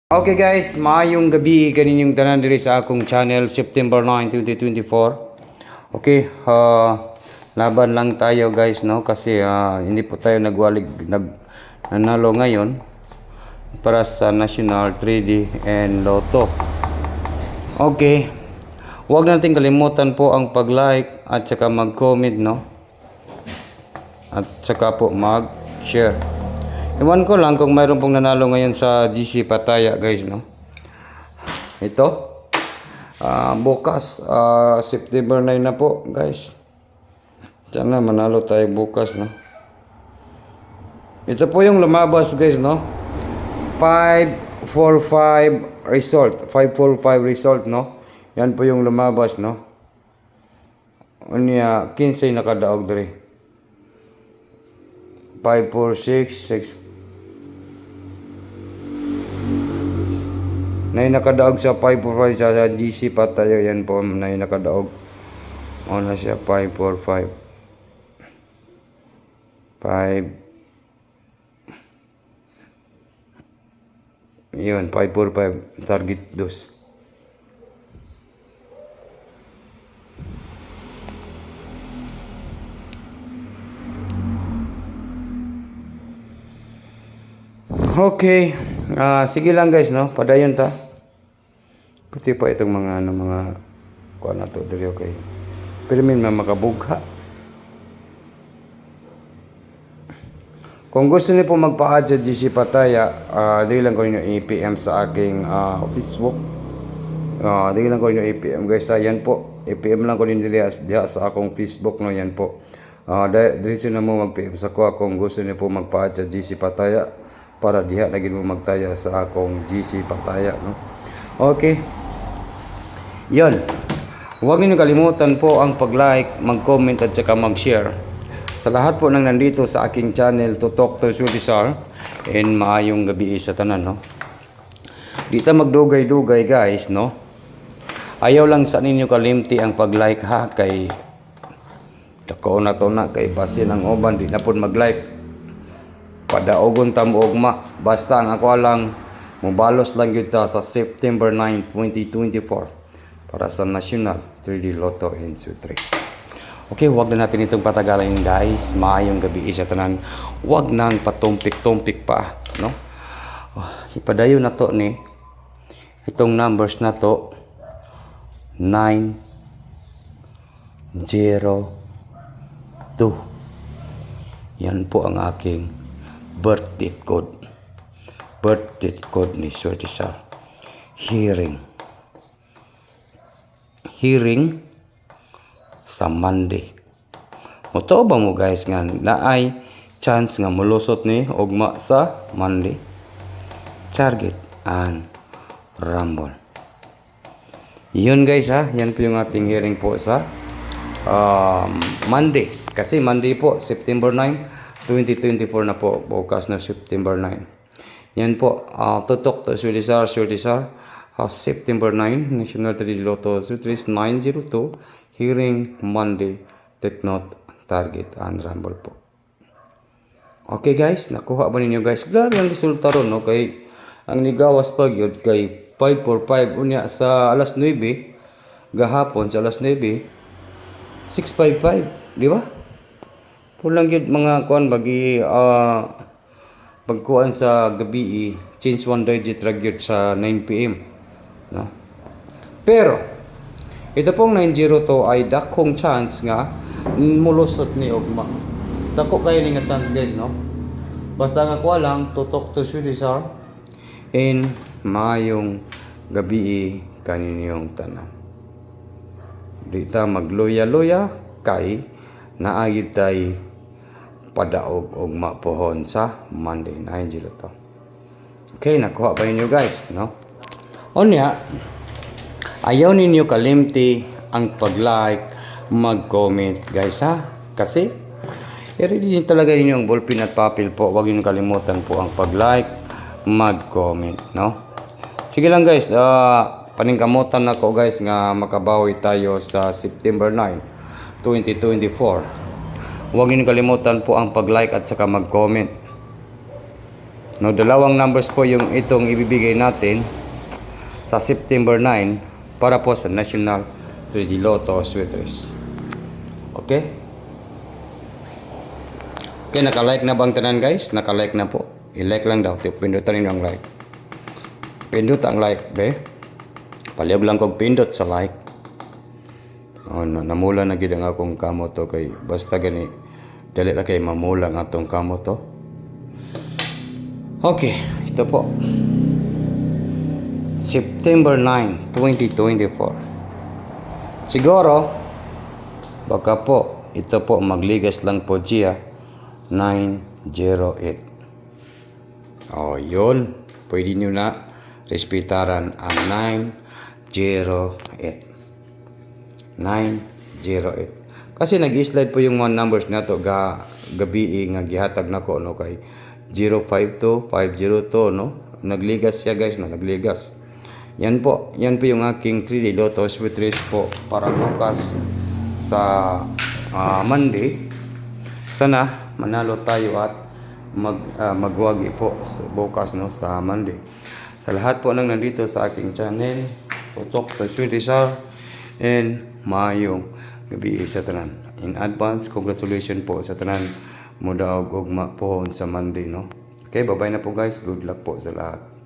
Okay guys, maayong gabi kaninyong tanan diri sa akong channel September 9, 2024. Okay, laban lang tayo guys no kasi hindi po tayo nanalo ngayon para sa National 3D and Lotto. Okay. Huwag natin kalimutan po ang pag-like at saka mag-comment no. At saka po mag-share. Iwan ko lang kung mayroon pong nanalo ngayon sa GC Pattaya guys no. Ito bukas September 9 na po guys. Sana manalo tayo bukas no. Ito po yung lumabas guys no. 545 result. 545 result no. Yan po yung lumabas no. Unya 15 nakadaog diri. 546 6 na nakadaog sa 545 sa GC Pattaya. Yan po na nakadaog. O na siya 545 5 yun 545 target dos. Okay, sige lang guys no, padayon ta. Kasi pa itong mga kuha na to diri okay. Pero min makabugha. Kung gusto niyo po magpa-add sa GC Pattaya, dili lang ko niyo i-PM sa aking Facebook. Dili lang ko niyo i-PM guys, yan po. I-PM lang ko din diha sa akong Facebook no, yan po. Diretso na mo mag-PM sa ko kung gusto niyo po magpa-add sa GC Pattaya para diha lagi mo magtaya sa akong GC Pattaya no. Okay. Yon. Huwag niyo kalimutan po ang pag-like, mag-comment at saka mag-share. Sa lahat po ng nandito sa aking channel to Talk to Sulisar, and maayong gabi sa tanan no. Dito magdugay-dugay guys no. Ayaw lang sa ninyo kalimti ang pag-like ha kay dako na to na kay basin ang uban di na pud mag-like. Padaogon ta mo ugma. Basta ang ako lang mobalos lang gyud ta sa September 9, 2024 para sa National 3D Lotto and Sutre. Okay, wag na natin itong patagalan guys. Maayong gabi sa tanan. Wag nang patumpik-tumpik pa, no? Ipadayon na to ni itong numbers na to 9 0 2. Yan po ang aking birth date code. Birth date code ni Sulisar. Hearing sa Monday. Moto ba mo guys nga naay chance nga mulusot ni ugma sa Monday. Target and rumble. Yun guys ha, yan po yung ating hearing po sa Monday. Kasi Monday po, September 9, 2024 na po. Bukas na September 9. Yan po, tutok to Sulisar, September 9, National 3D Lotto, Sutris 902, hearing Monday, take note, target, and rumble po. Okay guys, nakuha ba ninyo guys? Grabe ang resulta ron, no? Kay, ang nigawas pag yun, kay 545, unya sa alas 9, gahapon sa alas 9, 655, di ba? Pulang yun mga kuan bagi, pagkuhan sa gabi, change one digit ragyod sa 9 PM. No? Pero ito pong 902 ay dakong chance nga mulusot ni ugma. Dako kayo ni nga chance guys no. Basta nga ko lang tutok to Sulisar in maayong gabi kaninyong tanan. Dita magloya-loya kay naagid tay padaog ugma pohon sa Monday 902. Okay, nakuha ba ninyo guys no? Onya, ayaw ninyo kalimti ang pag-like, mag-comment guys ha. Kasi, i-ready talaga ninyo ang ballpen at papel po. Huwag niyo kalimutan po ang pag-like, mag-comment, no? Sige lang guys, paningkamutan na ko guys nga makabawi tayo sa September 9, 2024. Huwag niyo kalimutan po ang pag-like at saka mag-comment. No, dalawang numbers po yung itong ibibigay natin sa September 9 para po sa National 3D Lotto Sweet Race. Okay? Okay, naka-like na bang tanan guys? Naka-like na po. I-like lang daw. Pindutan ninyo ang like. Pindot ang like, be. Palihog lang kog pindot sa like. Oh, no, namula na gid ang akong kamot to kay basta gani dali ra kay mamula ang atong kamot to. Okay, ito po. September 9, 2024. Siguro baka po ito po magligas lang po siya 908. Oh, yun. Pwede nyo na respetaran ang 908. 908. Kasi nag-slide po yung mga numbers na to gabi nga gihatag na ko no kay 052 502 no. Nagligas siya guys, nagligas. Yan po yung aking 3D Lotto Sweet Race po para bukas sa Monday. Sana manalo tayo at magwagi po bukas no sa Monday. Sa lahat po nang nandito sa aking channel, tutok sa Sweet Rizal and maayong gabi sa tanan. In advance, congratulations po sa tanan mo daog ugma po sa Monday no. Okay, bye-bye na po guys. Good luck po sa lahat.